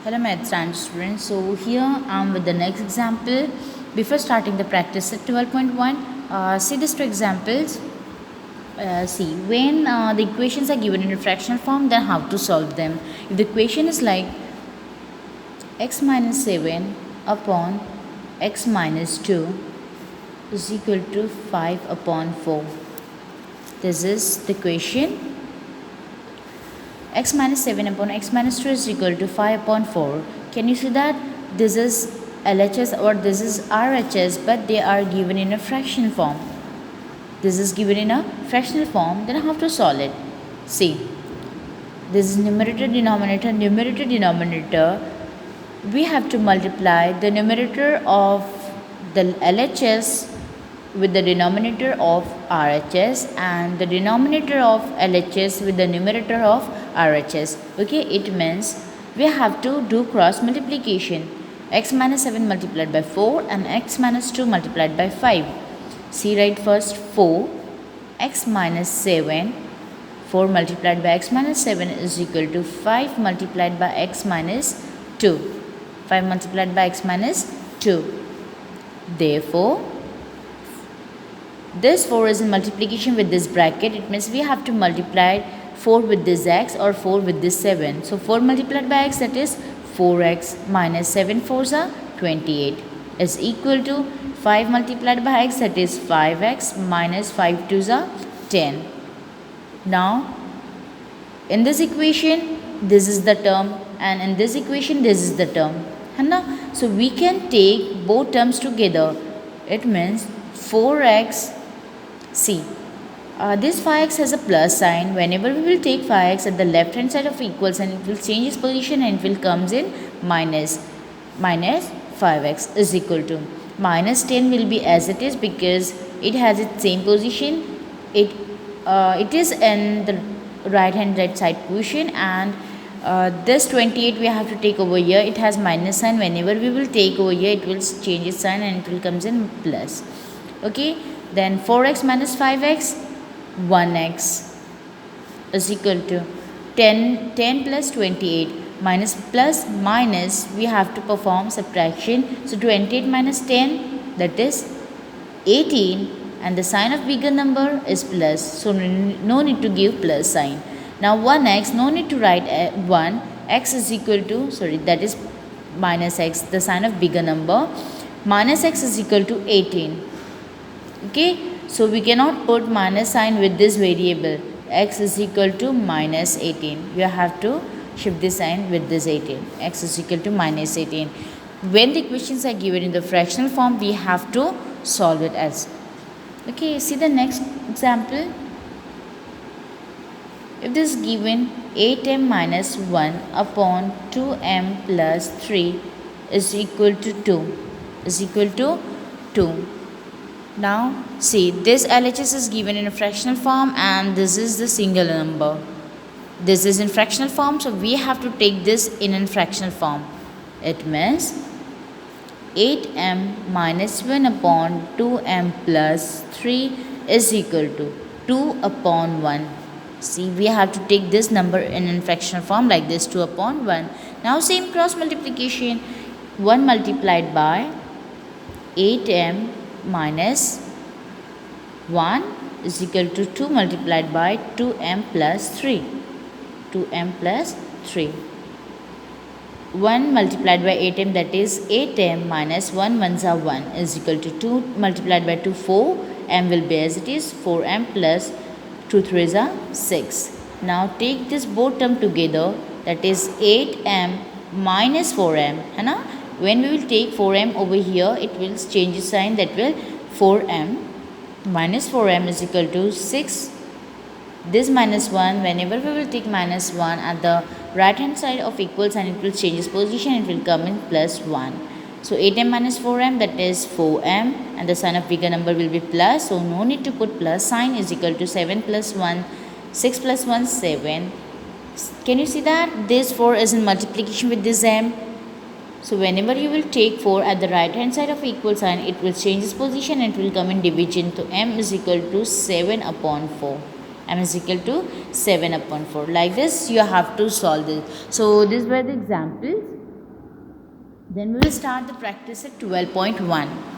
Hello math science students. So here I'm with the next example. Before starting the practice at 12.1, see these two examples. See when the equations are given in a fractional form, then how to solve them. If the equation is like x minus 7 upon x minus 2 is equal to 5 upon 4. This is the equation. X minus 7 upon x minus 2 is equal to 5 upon 4. Can you see that this is LHS or this is RHS, but they are given in a fraction form. This is given in a fractional form, then how to solve it? See, this is numerator, denominator, numerator, denominator. We have to multiply the numerator of the LHS with the denominator of RHS and the denominator of LHS with the numerator of RHS. Okay, it means we have to do cross multiplication. X minus 7 multiplied by 4 and x minus 2 multiplied by 5. See, write first 4 x minus 7. 4 multiplied by x minus 7 is equal to 5 multiplied by x minus 2. 5 multiplied by x minus 2. Therefore, this 4 is in multiplication with this bracket. It means we have to multiply 4 with this x or 4 with this 7. So 4 multiplied by x, that is 4x minus 7 4s are 28 is equal to 5 multiplied by x, that is 5x minus 5 2s are 10. Now in this equation this is the term and in this equation this is the term. So we can take both terms together. It means 4x. See, this 5x has a plus sign. Whenever we will take 5x at the left hand side of equals, and it will change its position and it will comes in minus 5x is equal to minus 10 will be as it is because it has its same position. It is in the right side quotient, and this 28 we have to take over here. It has minus sign. Whenever we will take over here, it will change its sign and it will comes in plus. Okay, then 4x minus 5x, 1x is equal to 10 plus 28 minus plus minus we have to perform subtraction. So 28 minus 10, that is 18, and the sign of bigger number is plus, so no need to give plus sign. Now 1x, no need to write 1, x is equal to, that is minus x, the sign of bigger number, minus x is equal to 18. Okay, so we cannot put minus sign with this variable. X is equal to minus 18. You have to shift this sign with this 18. X is equal to minus 18. When the equations are given in the fractional form, we have to solve it as. Okay, see the next example. If this is given 8m minus 1 upon 2m plus 3 is equal to 2. Now see, this LHS is given in a fractional form and this is the singular number. This is in fractional form, so we have to take this in a fractional form. It means 8m minus 1 upon 2m plus 3 is equal to 2 upon 1. See, we have to take this number in a fractional form like this, 2 upon 1. Now same cross multiplication. 1 multiplied by 8m minus 1 is equal to 2 multiplied by 2m plus 3. 2m plus 3. 1 multiplied by 8m, that is 8m minus 1 ones are 1 is equal to 2 multiplied by 2, 4. M will be as it is, 4m plus 2 3s are 6. Now take this both term together, that is 8m minus 4m. When we will take 4m over here, it will change the sign, that will 4m minus 4m is equal to 6. This minus 1, whenever we will take minus 1 at the right hand side of equals, and it will change its position, it will come in plus 1. So 8m minus 4m, that is 4m, and the sign of bigger number will be plus, so no need to put plus sign, is equal to 7 plus 1, 6 plus 1, 7. Can you see that this 4 is in multiplication with this m? So whenever you will take 4 at the right hand side of equal sign, it will change its position and it will come in division. So m is equal to 7 upon 4. m is equal to 7 upon 4. Like this you have to solve this. So these were the examples. Then we will start the practice at 12.1.